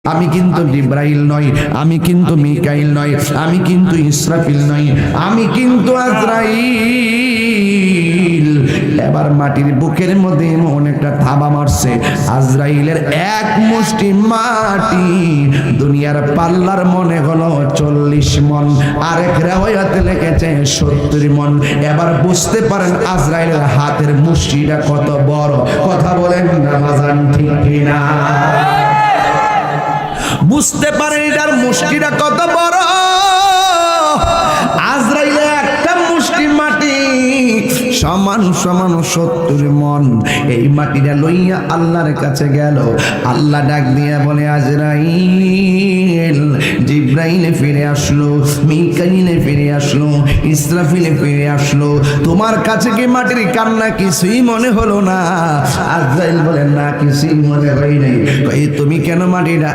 আমি কিন্তু জিবরাইল নই, আমি কিন্তু মিকাইল নই, আমি কিন্তু ইসরাফিল নই, আমি কিন্তু আজরাইল। এবার মাটির বুকের মধ্যে অনেকটা থাবা মারছে। আজরাইলের এক মুষ্টি মাটি দুনিয়ার পাল্লার মনে হলো 40 মণ, আরেক রিওয়ায়াতে লিখেছে 70 মণ। এবার বুঝতে পারেন আজরাইলের হাতের মুষ্টিটা কত বড়। কথা বলেন না বাজান, ঠিক কিনা? বুঝতে পারেন এটার মুষ্টিটা কত বড়। আজরাইলে একটা মুষ্টি মাটি সমান সমান 70 মণ। এই মাটিটা লইয়া আল্লাহর কাছে গেল। আল্লাহ ডাক দিয়া বলে, আজরাইল। জিবরাইলে ফিরে আসলো, মিকাইলে ফিরে আসলো, ইসরাফিলে ফিরে আসলো। তোমার কাছে কি মাটির কান্না কিছুই মনে হলো না? আজরাইল বলে, না, কিছুই মনে হয় নাই। তুমি কেন মাটিটা